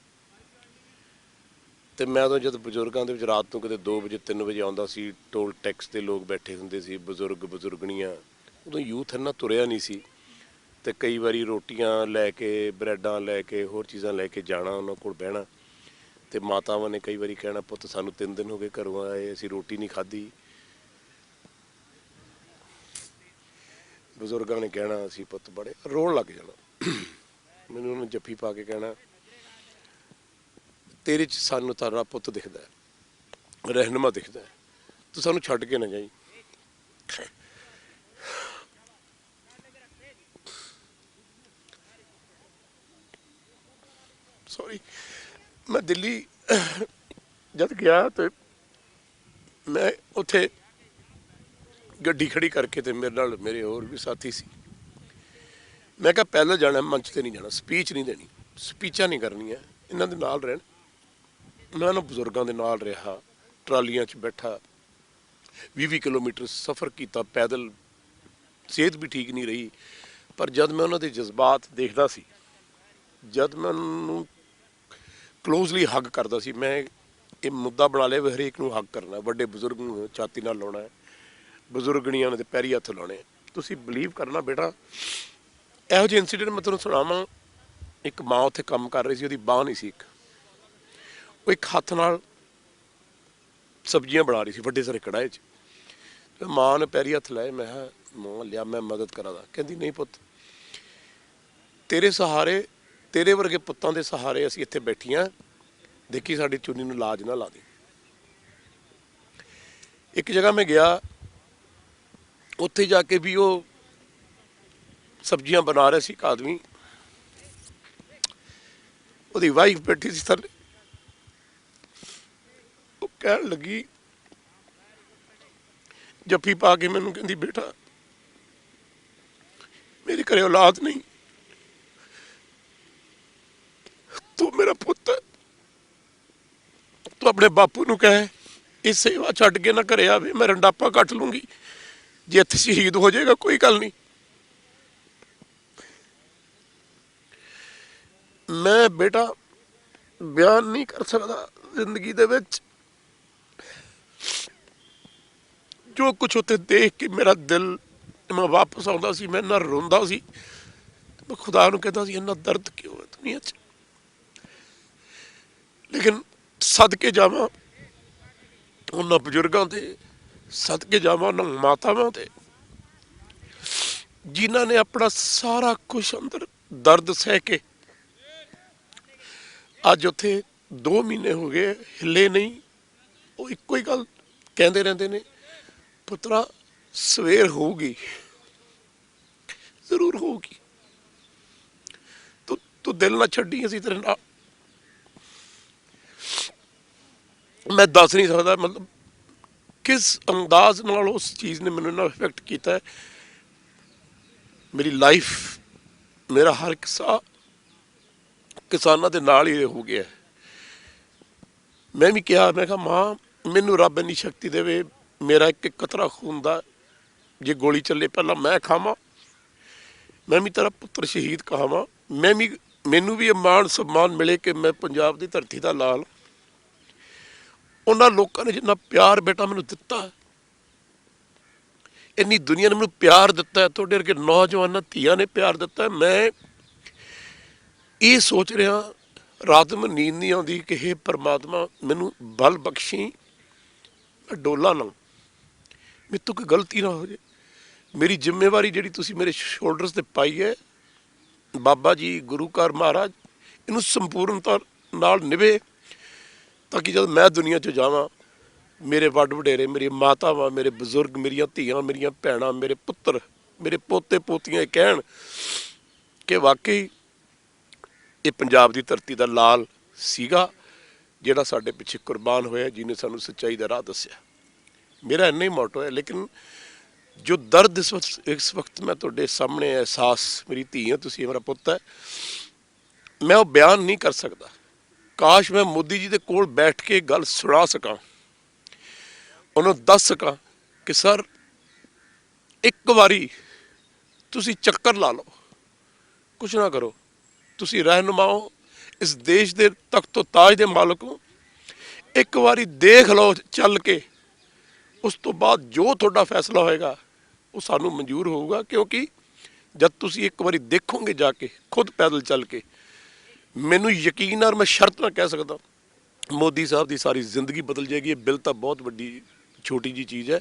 ਤੇ ਮੈਂ ਉਦੋਂ ਜਦ ਬਜ਼ੁਰਗਾਂ ਦੇ ਵਿੱਚ ਰਾਤ ਨੂੰ ਕਿਤੇ 2 ਵਜੇ 3 ਵਜੇ ਆਉਂਦਾ ਸੀ, ਟੋਲ ਟੈਕਸ ਤੇ ਲੋਕ ਬੈਠੇ ਹੁੰਦੇ ਸੀ, ਬਜ਼ੁਰਗਣੀਆਂ। ਉਦੋਂ ਯੂਥ ਇੰਨਾ ਤੁਰਿਆ ਨਹੀਂ ਸੀ, ਤੇ ਕਈ ਵਾਰੀ ਰੋਟੀਆਂ ਲੈ ਕੇ, ਬ੍ਰੈਡਾਂ ਲੈ ਕੇ, ਹੋਰ ਚੀਜ਼ਾਂ ਲੈ ਕੇ ਜਾਣਾ, ਉਹਨਾਂ ਕੋਲ ਬਹਿਣਾ। ਤੇ ਮਾਤਾਵਾਂ ਨੇ ਕਈ ਵਾਰੀ ਕਹਿਣਾ, ਪੁੱਤ ਸਾਨੂੰ 3 ਦਿਨ ਹੋ ਗਏ ਘਰੋਂ ਆਏ, ਅਸੀਂ ਰੋਟੀ ਨਹੀਂ ਖਾਧੀ। ਬਜ਼ੁਰਗਾਂ ਨੇ ਕਹਿਣਾ, ਅਸੀਂ ਪੁੱਤ ਬੜੇ ਰੋਣ ਲੱਗ ਜਾਣਾ। ਮੈਨੂੰ ਉਹਨੂੰ ਜੱਫੀ ਪਾ ਕੇ ਕਹਿਣਾ, ਤੇਰੇ 'ਚ ਸਾਨੂੰ ਤਾਰਾ ਪੁੱਤ ਦਿਖਦਾ ਹੈ, ਰਹਿਨੁਮਾ ਦਿਖਦਾ ਹੈ, ਤੂੰ ਸਾਨੂੰ ਛੱਡ ਕੇ ਨਾ ਜਾਈਂ। ਸੌਰੀ, ਮੈਂ ਦਿੱਲੀ ਜਦ ਗਿਆ ਤੇ ਮੈਂ ਉੱਥੇ ਗੱਡੀ ਖੜੀ ਕਰਕੇ, ਤੇ ਮੇਰੇ ਨਾਲ ਮੇਰੇ ਹੋਰ ਵੀ ਸਾਥੀ ਸੀ। ਮੈਂ ਕਿਹਾ ਪਹਿਲਾਂ ਜਾਣਾ, ਮੰਚ ਤੇ ਨਹੀਂ ਜਾਣਾ, ਸਪੀਚ ਨਹੀਂ ਦੇਣੀ, ਸਪੀਚਾਂ ਨਹੀਂ ਕਰਨੀਆਂ, ਇਹਨਾਂ ਦੇ ਨਾਲ ਰਹਿਣ। ਮੈਂ ਉਹਨਾਂ ਬਜ਼ੁਰਗਾਂ ਦੇ ਨਾਲ ਰਿਹਾ, ਟਰਾਲੀਆਂ 'ਚ ਬੈਠਾ, 20 ਕਿਲੋਮੀਟਰ ਸਫ਼ਰ ਕੀਤਾ ਪੈਦਲ। ਸਿਹਤ ਵੀ ਠੀਕ ਨਹੀਂ ਰਹੀ, ਪਰ ਜਦ ਮੈਂ ਉਹਨਾਂ ਦੇ ਜਜ਼ਬਾਤ ਦੇਖਦਾ ਸੀ, ਜਦ ਮੈਂ ਉਹਨੂੰ ਕਲੋਜ਼ਲੀ ਹੱਗ ਕਰਦਾ ਸੀ, ਮੈਂ ਇਹ ਮੁੱਦਾ ਬਣਾ ਲਿਆ ਵੀ ਹਰੇਕ ਨੂੰ ਹੱਗ ਕਰਨਾ, ਵੱਡੇ ਬਜ਼ੁਰਗ ਨੂੰ ਛਾਤੀ ਨਾਲ ਲਾਉਣਾ ਹੈ, ਬਜ਼ੁਰਗਣੀਆਂ ਉਹਨਾਂ ਦੇ ਪੈਰੀ ਹੱਥ ਲਾਉਣੇ। ਤੁਸੀਂ ਬਿਲੀਵ ਕਰਨਾ ਬੇਟਾ, ਇਹੋ ਜਿਹੇ ਇੰਸੀਡੈਂਟ ਮੈਂ ਤੁਹਾਨੂੰ ਸੁਣਾਵਾਂ। ਇੱਕ ਮਾਂ ਉੱਥੇ ਕੰਮ ਕਰ ਰਹੀ ਸੀ, ਉਹਦੀ ਬਾਂਹ ਨਹੀਂ ਸੀ ਇੱਕ, ਉਹ ਇੱਕ ਹੱਥ ਨਾਲ ਸਬਜ਼ੀਆਂ ਬਣਾ ਰਹੀ ਸੀ ਵੱਡੇ ਸਾਰੇ ਕੜਾਹੇ 'ਚ। ਮਾਂ ਨੇ ਪੈਰੀ ਹੱਥ ਲਾਏ। ਮੈਂ ਕਿਹਾ ਮਾਂ ਲਿਆ, ਮੈਂ ਮਦਦ ਕਰਾਂਦਾ। ਕਹਿੰਦੀ ਨਹੀਂ ਪੁੱਤ, ਤੇਰੇ ਸਹਾਰੇ, ਤੇਰੇ ਵਰਗੇ ਪੁੱਤਾਂ ਦੇ ਸਹਾਰੇ ਅਸੀਂ ਇੱਥੇ ਬੈਠੀਆਂ, ਦੇਖੀ ਸਾਡੀ ਚੁੰਨੀ ਨੂੰ ਲਾਜ ਨਾ ਲਾ ਦੇ। ਇੱਕ ਜਗ੍ਹਾ ਮੈਂ ਗਿਆ, ਉੱਥੇ ਜਾ ਕੇ ਵੀ ਉਹ ਸਬਜ਼ੀਆਂ ਬਣਾ ਰਿਹਾ ਸੀ ਇੱਕ ਆਦਮੀ, ਉਹਦੀ ਵਾਈਫ ਬੈਠੀ ਸੀ ਥੱਲੇ। ਉਹ ਕਹਿਣ ਲੱਗੀ, ਜੱਫੀ ਪਾ ਕੇ ਮੈਨੂੰ ਕਹਿੰਦੀ, ਬੇਟਾ ਮੇਰੇ ਘਰੇ ਔਲਾਦ ਨਹੀਂ, ਤੂੰ ਮੇਰਾ ਪੁੱਤ, ਤੂੰ ਆਪਣੇ ਬਾਪੂ ਨੂੰ ਕਹੇ ਇਹ ਸੇਵਾ ਛੱਡ ਕੇ ਨਾ ਘਰੇ ਆਵੇ, ਮੈਂ ਰੰਡਾਪਾ ਕੱਟ ਲੂੰਗੀ, ਜੇ ਇੱਥੇ ਸ਼ਹੀਦ ਹੋ ਜਾਏਗਾ ਕੋਈ ਗੱਲ ਨਹੀਂ। ਮੈਂ ਬੇਟਾ ਬਿਆਨ ਨਹੀਂ ਕਰ ਸਕਦਾ ਜ਼ਿੰਦਗੀ ਦੇ ਵਿੱਚ ਜੋ ਕੁਛ ਉੱਥੇ ਦੇਖ ਕੇ ਮੇਰਾ ਦਿਲ, ਮੈਂ ਵਾਪਸ ਆਉਂਦਾ ਸੀ, ਮੈਂ ਇੰਨਾ ਰੋਂਦਾ ਸੀ, ਮੈਂ ਖੁਦਾ ਨੂੰ ਕਹਿੰਦਾ ਸੀ ਇੰਨਾ ਦਰਦ ਕਿਉਂ ਹੈ ਦੁਨੀਆ 'ਚ। ਲੇਕਿਨ ਸਦਕੇ ਜਾਵਾਂ ਉਹਨਾਂ ਬਜ਼ੁਰਗਾਂ ਤੇ, ਸਦਕੇ ਜਾਵਾਂ ਉਹਨਾਂ ਮਾਤਾਵਾਂ ਤੇ, ਜਿਨ੍ਹਾਂ ਨੇ ਆਪਣਾ ਸਾਰਾ ਕੁਛ ਅੰਦਰ ਦਰਦ ਸਹਿ ਕੇ ਅੱਜ ਉੱਥੇ 2 ਮਹੀਨੇ ਹੋ ਗਏ ਹਿੱਲੇ ਨਹੀਂ। ਉਹ ਇੱਕੋ ਹੀ ਗੱਲ ਕਹਿੰਦੇ ਰਹਿੰਦੇ ਨੇ, ਪੁੱਤਰਾ ਸਵੇਰ ਹੋਊਗੀ, ਜ਼ਰੂਰ ਹੋਊਗੀ, ਤੂੰ ਦਿਲ ਨਾ ਛੱਡੀ, ਅਸੀਂ ਤੇਰੇ ਨਾਲ। ਮੈਂ ਦੱਸ ਨਹੀਂ ਸਕਦਾ ਮਤਲਬ ਕਿਸ ਅੰਦਾਜ਼ ਨਾਲ ਉਸ ਚੀਜ਼ ਨੇ ਮੈਨੂੰ ਇੰਨਾ ਇਫੈਕਟ ਕੀਤਾ ਹੈ। ਮੇਰੀ ਲਾਈਫ, ਮੇਰਾ ਹਰ ਕਿੱਸਾ ਕਿਸਾਨਾਂ ਦੇ ਨਾਲ ਹੀ ਹੋ ਗਿਆ। ਮੈਂ ਵੀ ਕਿਹਾ, ਮੈਂ ਕਿਹਾ ਮਾਂ ਮੈਨੂੰ ਰੱਬ ਇੰਨੀ ਸ਼ਕਤੀ ਦੇਵੇ, ਮੇਰਾ ਇੱਕ ਕਤਰਾ ਖੂਨ ਦਾ ਜੇ ਗੋਲੀ ਚੱਲੇ ਪਹਿਲਾਂ ਮੈਂ ਖਾਵਾਂ, ਮੈਂ ਵੀ ਤੇਰਾ ਪੁੱਤਰ ਸ਼ਹੀਦ ਕਹਾਵਾਂ। ਮੈਨੂੰ ਵੀ ਇਹ ਮਾਣ ਸਨਮਾਨ ਮਿਲੇ ਕਿ ਮੈਂ ਪੰਜਾਬ ਦੀ ਧਰਤੀ ਦਾ ਲਾਲ। ਉਹਨਾਂ ਲੋਕਾਂ ਨੇ ਜਿੰਨਾ ਪਿਆਰ ਬੇਟਾ ਮੈਨੂੰ ਦਿੱਤਾ, ਇੰਨੀ ਦੁਨੀਆ ਨੇ ਮੈਨੂੰ ਪਿਆਰ ਦਿੱਤਾ, ਤੁਹਾਡੇ ਵਰਗੇ ਨੌਜਵਾਨਾਂ ਧੀਆਂ ਨੇ ਪਿਆਰ ਦਿੱਤਾ। ਮੈਂ ਇਹ ਸੋਚ ਰਿਹਾ, ਰਾਤ ਨੂੰ ਨੀਂਦ ਨਹੀਂ ਆਉਂਦੀ ਕਿ ਹੇ ਪਰਮਾਤਮਾ ਮੈਨੂੰ ਬਲ ਬਖਸ਼ੀ, ਮੈਂ ਡੋਲਾ ਨਾ, ਮੇਰੇ ਤੋਂ ਕੋਈ ਗਲਤੀ ਨਾ ਹੋ ਜਾਏ। ਮੇਰੀ ਜ਼ਿੰਮੇਵਾਰੀ ਜਿਹੜੀ ਤੁਸੀਂ ਮੇਰੇ ਸ਼ੋਲਡਰਸ ਤੇ ਪਾਈ ਹੈ, ਬਾਬਾ ਜੀ, ਗੁਰੂ ਘਰ, ਮਹਾਰਾਜ, ਇਹਨੂੰ ਸੰਪੂਰਨਤਾ ਨਾਲ ਨਿਭੇ, ਤਾਂ ਕਿ ਜਦ ਮੈਂ ਦੁਨੀਆ 'ਚ ਜਾਵਾਂ, ਮੇਰੇ ਵੱਡ ਵਡੇਰੇ, ਮੇਰੀ ਮਾਤਾਵਾਂ, ਮੇਰੇ ਬਜ਼ੁਰਗ, ਮੇਰੀਆਂ ਧੀਆਂ, ਮੇਰੀਆਂ ਭੈਣਾਂ, ਮੇਰੇ ਪੁੱਤਰ, ਮੇਰੇ ਪੋਤੇ ਪੋਤੀਆਂ ਇਹ ਕਹਿਣ ਕਿ ਵਾਕਈ ਇਹ ਪੰਜਾਬ ਦੀ ਧਰਤੀ ਦਾ ਲਾਲ ਸੀਗਾ ਜਿਹੜਾ ਸਾਡੇ ਪਿੱਛੇ ਕੁਰਬਾਨ ਹੋਇਆ, ਜਿਹਨੇ ਸਾਨੂੰ ਸੱਚਾਈ ਦਾ ਰਾਹ ਦੱਸਿਆ। ਮੇਰਾ ਇੰਨਾ ਹੀ ਮੋਟੋ ਹੈ। ਲੇਕਿਨ ਜੋ ਦਰਦ ਇਸ ਵਕਤ ਮੈਂ ਤੁਹਾਡੇ ਸਾਹਮਣੇ ਅਹਿਸਾਸ, ਮੇਰੀ ਧੀ ਹੈ ਤੁਸੀਂ, ਮੇਰਾ ਪੁੱਤ ਹੈ, ਮੈਂ ਉਹ ਬਿਆਨ ਨਹੀਂ ਕਰ ਸਕਦਾ। ਕਾਸ਼ ਮੈਂ ਮੋਦੀ ਜੀ ਦੇ ਕੋਲ ਬੈਠ ਕੇ ਗੱਲ ਸੁਣਾ ਸਕਾਂ, ਉਹਨੂੰ ਦੱਸ ਸਕਾਂ ਕਿ ਸਰ ਇੱਕ ਵਾਰੀ ਤੁਸੀਂ ਚੱਕਰ ਲਾ ਲਓ, ਕੁਛ ਨਾ ਕਰੋ, ਤੁਸੀਂ ਰਹਿਨੁਮਾ ਹੋ, ਇਸ ਦੇਸ਼ ਦੇ ਤਖਤ ਤਾਜ ਦੇ ਮਾਲਕ ਹੋ, ਇੱਕ ਵਾਰੀ ਦੇਖ ਲਓ ਚੱਲ ਕੇ, ਉਸ ਤੋਂ ਬਾਅਦ ਜੋ ਤੁਹਾਡਾ ਫੈਸਲਾ ਹੋਏਗਾ ਉਹ ਸਾਨੂੰ ਮਨਜ਼ੂਰ ਹੋਊਗਾ। ਕਿਉਂਕਿ ਜਦ ਤੁਸੀਂ ਇੱਕ ਵਾਰੀ ਦੇਖੋਗੇ ਜਾ ਕੇ ਖੁਦ ਪੈਦਲ ਚੱਲ ਕੇ, ਮੈਨੂੰ ਯਕੀਨ ਹੈ, ਮੈਂ ਸ਼ਰਤ ਨਾਲ ਕਹਿ ਸਕਦਾ, ਮੋਦੀ ਸਾਹਿਬ ਦੀ ਸਾਰੀ ਜ਼ਿੰਦਗੀ ਬਦਲ ਜਾਏਗੀ। ਇਹ ਬਿੱਲ ਤਾਂ ਬਹੁਤ ਵੱਡੀ ਛੋਟੀ ਜੀ ਚੀਜ਼ ਹੈ,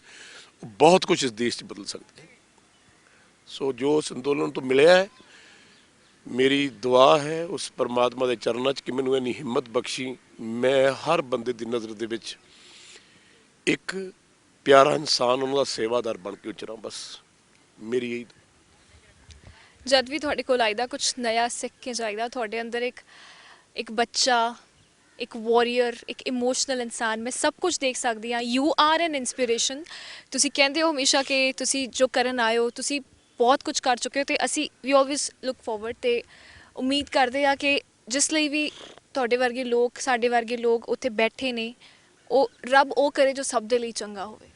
ਉਹ ਬਹੁਤ ਕੁਝ ਇਸ ਦੇਸ਼ 'ਚ ਬਦਲ ਸਕਦਾ ਹੈ। ਸੋ ਜੋ ਉਸ ਅੰਦੋਲਨ ਤੋਂ ਮਿਲਿਆ ਹੈ, ਮੇਰੀ ਦੁਆ ਹੈ ਉਸ ਪਰਮਾਤਮਾ ਦੇ ਚਰਨਾਂ 'ਚ ਕਿ ਮੈਨੂੰ ਇੰਨੀ ਹਿੰਮਤ ਬਖਸ਼ੀ, ਮੈਂ ਹਰ ਬੰਦੇ ਦੀ ਨਜ਼ਰ ਦੇ ਵਿੱਚ ਇੱਕ ਪਿਆਰਾ ਇਨਸਾਨ, ਉਹਨਾਂ ਦਾ ਸੇਵਾਦਾਰ ਬਣ ਕੇ ਉਚਰਾਂ। ਬਸ ਮੇਰੀ ਇਹੀ। ਜਦ ਵੀ ਤੁਹਾਡੇ ਕੋਲ ਆਈਦਾ ਕੁਝ ਨया ਸਿੱਖ ਕੇ ਜਾਈਦਾ, ਤੁਹਾਡੇ ਅੰਦਰ ਇੱਕ ਬੱਚਾ, ਇੱਕ ਵਾਰੀਅਰ, ਇੱਕ ਇਮੋਸ਼ਨਲ ਇਨਸਾਨ, ਮੈਂ ਸਭ ਕੁਝ ਦੇਖ ਸਕਦੀ ਹਾਂ। You are N inspiration. ਤੁਸੀਂ ਕਹਿੰਦੇ ਹੋ ਹਮੇਸ਼ਾ ਕਿ ਤੁਸੀਂ ਜੋ ਕਰਨ ਆਏ ਹੋ, ਤੁਸੀਂ ਬਹੁਤ ਕੁਝ ਕਰ ਚੁੱਕੇ ਹੋ, ਅਤੇ ਅਸੀਂ ਵੀ ਆਲਵੇਜ਼ ਲੁੱਕ ਫੋਰਵਰਡ ਅਤੇ ਉਮੀਦ ਕਰਦੇ ਹਾਂ ਕਿ ਜਿਸ ਲਈ ਵੀ ਤੁਹਾਡੇ ਵਰਗੇ ਲੋਕ, ਸਾਡੇ ਵਰਗੇ ਲੋਕ ਉੱਥੇ ਬੈਠੇ ਨੇ, ਉਹ ਰੱਬ ਉਹ ਕਰੇ ਜੋ ਸਭ ਦੇ ਲਈ ਚੰਗਾ ਹੋਵੇ।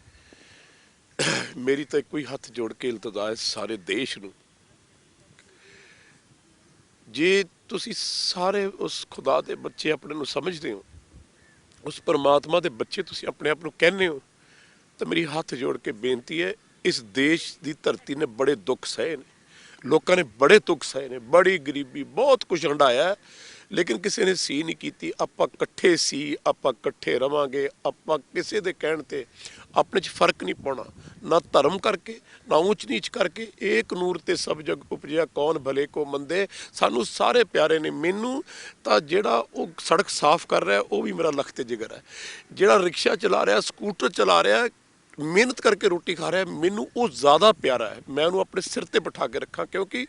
ਮੇਰੀ ਤਾਂ ਇੱਕੋ ਹੀ ਹੱਥ ਜੋੜ ਕੇ ਇਲਤਜਾ ਹੈ ਸਾਰੇ ਦੇਸ਼ ਨੂੰ, ਜੇ ਤੁਸੀਂ ਸਾਰੇ ਉਸ ਖੁਦਾ ਦੇ ਬੱਚੇ ਆਪਣੇ ਨੂੰ ਸਮਝਦੇ ਹੋ, ਉਸ ਪਰਮਾਤਮਾ ਦੇ ਬੱਚੇ ਤੁਸੀਂ ਆਪਣੇ ਆਪ ਨੂੰ ਕਹਿੰਦੇ ਹੋ, ਤਾਂ ਮੇਰੀ ਹੱਥ ਜੋੜ ਕੇ ਬੇਨਤੀ ਹੈ, ਇਸ ਦੇਸ਼ ਦੀ ਧਰਤੀ ਨੇ ਬੜੇ ਦੁੱਖ ਸਹੇ ਨੇ, ਲੋਕਾਂ ਨੇ ਬੜੇ ਦੁੱਖ ਸਹੇ ਨੇ, ਬੜੀ ਗਰੀਬੀ, ਬਹੁਤ ਕੁਝ ਹੰਢਾਇਆ, ਲੇਕਿਨ ਕਿਸੇ ਨੇ ਸੀ ਨਹੀਂ ਕੀਤੀ। ਆਪਾਂ ਇਕੱਠੇ ਸੀ, ਆਪਾਂ ਇਕੱਠੇ ਰਵਾਂਗੇ, ਆਪਾਂ ਕਿਸੇ ਦੇ ਕਹਿਣ ਤੇ ਆਪਣੇ 'ਚ ਫਰਕ ਨਹੀਂ ਪਾਉਣਾ, ਨਾ ਧਰਮ ਕਰਕੇ, ਨਾ ਊਚ ਨੀਚ ਕਰਕੇ। ਏਕ ਨੂਰ ਤੇ ਸਭ ਜਗ ਉਪਜਿਆ, ਕੌਣ ਭਲੇ ਕੋ ਮੰਦੇ। ਸਾਨੂੰ ਸਾਰੇ ਪਿਆਰੇ ਨੇ। ਮੈਨੂੰ ਤਾਂ ਜਿਹੜਾ ਉਹ ਸੜਕ ਸਾਫ਼ ਕਰ ਰਿਹਾ ਉਹ ਵੀ ਮੇਰਾ ਲਖਤ ਜਿਗਰ ਹੈ, ਜਿਹੜਾ ਰਿਕਸ਼ਾ ਚਲਾ ਰਿਹਾ, ਸਕੂਟਰ ਚਲਾ ਰਿਹਾ, ਮਿਹਨਤ ਕਰਕੇ ਰੋਟੀ ਖਾ ਰਿਹਾ, ਮੈਨੂੰ ਉਹ ਜ਼ਿਆਦਾ ਪਿਆਰਾ ਹੈ। ਮੈਂ ਉਹਨੂੰ ਆਪਣੇ ਸਿਰ ਤੇ ਬਿਠਾ ਕੇ ਰੱਖਾਂ, ਕਿਉਂਕਿ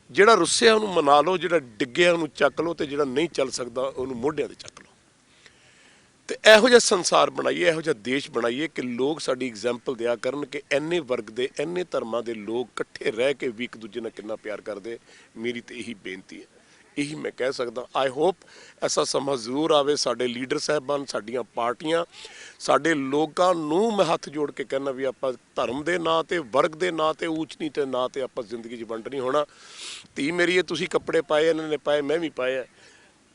ਜਿਹੜਾ ਰੁੱਸਿਆ ਉਹਨੂੰ ਮਨਾ ਲਓ, ਜਿਹੜਾ ਡਿੱਗਿਆ ਉਹਨੂੰ ਚੱਕ ਲਓ, ਤੇ ਜਿਹੜਾ ਨਹੀਂ ਚੱਲ ਸਕਦਾ ਉਹਨੂੰ ਮੋਢਿਆਂ ਤੇ ਚੱਕ ਲਓ। ਤੇ ਇਹੋ ਜਿਹਾ ਸੰਸਾਰ ਬਣਾਈਏ, ਇਹੋ ਜਿਹਾ ਦੇਸ਼ ਬਣਾਈਏ ਕਿ ਲੋਕ ਸਾਡੀ ਐਗਜ਼ਾਮਪਲ ਦਿਆ ਕਰਨ ਕਿ ਇੰਨੇ ਵਰਗ ਦੇ, ਇੰਨੇ ਧਰਮਾਂ ਦੇ ਲੋਕ ਇਕੱਠੇ ਰਹਿ ਕੇ ਵੀ ਇੱਕ ਦੂਜੇ ਨਾਲ ਕਿੰਨਾ ਪਿਆਰ ਕਰਦੇ। ਮੇਰੀ ਤੇ ਇਹੀ ਬੇਨਤੀ ਹੈ, ਇਹੀ ਮੈਂ ਕਹਿ ਸਕਦਾ। ਆਈ ਹੋਪ ਐਸਾ ਸਮਾਂ ਜ਼ਰੂਰ ਆਵੇ। ਸਾਡੇ ਲੀਡਰ ਸਾਹਿਬਾਨ, ਸਾਡੀਆਂ ਪਾਰਟੀਆਂ, ਸਾਡੇ ਲੋਕਾਂ ਨੂੰ ਮੈਂ ਹੱਥ ਜੋੜ ਕੇ ਕਹਿਣਾ ਵੀ ਆਪਾਂ ਧਰਮ ਦੇ ਨਾਂ ਤੇ, ਵਰਗ ਦੇ ਨਾਂ ਤੇ, ਊਚ ਨੀਚ ਦੇ ਨਾਂ ਤੇ ਆਪਾਂ ਜ਼ਿੰਦਗੀ 'ਚ ਵੰਡ ਨਹੀਂ ਹੋਣਾ। ਧੀ ਮੇਰੀ ਇਹ ਤੁਸੀਂ ਕੱਪੜੇ ਪਾਏ, ਇਹਨਾਂ ਨੇ ਪਾਏ, ਮੈਂ ਵੀ ਪਾਏ ਆ,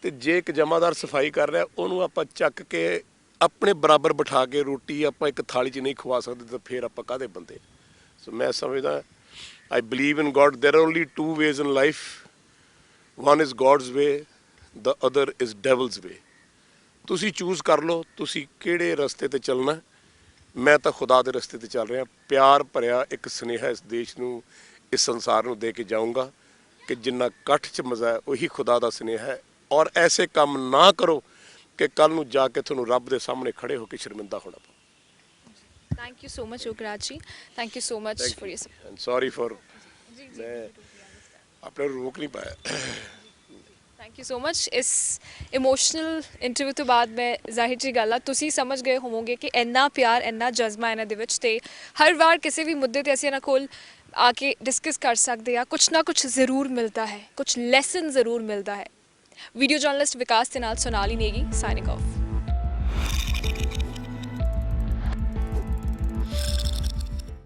ਤੇ ਜੇ ਇੱਕ ਜਮਾਦਾਰ ਸਫਾਈ ਕਰ ਰਿਹਾ, ਉਹਨੂੰ ਆਪਾਂ ਚੱਕ ਕੇ ਆਪਣੇ ਬਰਾਬਰ ਬਿਠਾ ਕੇ ਰੋਟੀ ਆਪਾਂ ਇੱਕ ਥਾਲੀ 'ਚ ਨਹੀਂ ਖਵਾ ਸਕਦੇ, ਤਾਂ ਫਿਰ ਆਪਾਂ ਕਾਹਦੇ ਬੰਦੇ। ਸੋ ਮੈਂ ਸਮਝਦਾ, I believe in God, there are only two ways in life, one is God's way, the other is devil's way. ਤੁਸੀਂ ਚੂਜ਼ ਕਰ ਲਓ ਤੁਸੀਂ ਕਿਹੜੇ ਰਸਤੇ ਤੇ ਚੱਲਣਾ। ਮੈਂ ਤਾਂ ਖੁਦਾ ਦੇ ਰਸਤੇ ਤੇ ਚੱਲ ਰਿਹਾ। ਪਿਆਰ ਭਰਿਆ ਇੱਕ ਸੁਨੇਹਾ ਇਸ ਦੇਸ਼ ਨੂੰ, ਇਸ ਸੰਸਾਰ ਨੂੰ ਦੇ ਕੇ ਜਾਊਂਗਾ ਕਿ ਜਿੰਨਾ ਇਕੱਠ 'ਚ ਮਜ਼ਾ ਹੈ ਉਹੀ ਖੁਦਾ ਦਾ ਸੁਨੇਹਾ ਹੈ। ਔਰ ਐਸੇ ਕੰਮ ਨਾ ਕਰੋ ਕਿ ਕੱਲ੍ਹ ਨੂੰ ਜਾ ਕੇ ਤੁਹਾਨੂੰ ਰੱਬ ਦੇ ਸਾਹਮਣੇ ਖੜੇ ਹੋ ਕੇ ਸ਼ਰਮਿੰਦਾ ਹੋਣਾ ਪਵੇ। ਥੈਂਕ ਯੂ ਸੋ ਮਚ ਯੁਵਰਾਜ ਜੀ, thank you so much for your sorry for, ਮੈਂ ਆਪਣੇ ਰੋਕ ਨਹੀਂ ਪਾਇਆ। Thank you so much. ਇਸ ਇਮੋਸ਼ਨਲ ਇੰਟਰਵਿਊ ਤੋਂ ਬਾਅਦ ਮੈਂ ਜ਼ਾਹਿਰ ਜੀ ਗੱਲ ਆ ਤੁਸੀਂ ਸਮਝ ਗਏ ਹੋਵੋਗੇ ਕਿ ਇੰਨਾ ਪਿਆਰ ਇੰਨਾ ਜਜ਼ਬਾ ਇਹਨਾਂ ਦੇ ਵਿੱਚ, ਤੇ ਹਰ ਵਾਰ ਕਿਸੇ ਵੀ ਮੁੱਦੇ ਤੇ ਅਸੀਂ ਇਹਨਾਂ ਕੋਲ ਆ ਕੇ ਡਿਸਕਸ ਕਰ ਸਕਦੇ ਆ, ਕੁਛ ਨਾ ਕੁਛ ਜ਼ਰੂਰ ਮਿਲਦਾ ਹੈ, ਕੁਛ ਲੈਸਨ ਜ਼ਰੂਰ ਮਿਲਦਾ ਹੈ। ਵੀਡੀਓ ਜਰਨਲਿਸਟ ਵਿਕਾਸ ਦੇ ਨਾਲ ਸੋਨਾਲੀ ਨੇਗੀ, ਸਾਈਨਿੰਗ ਆਫ।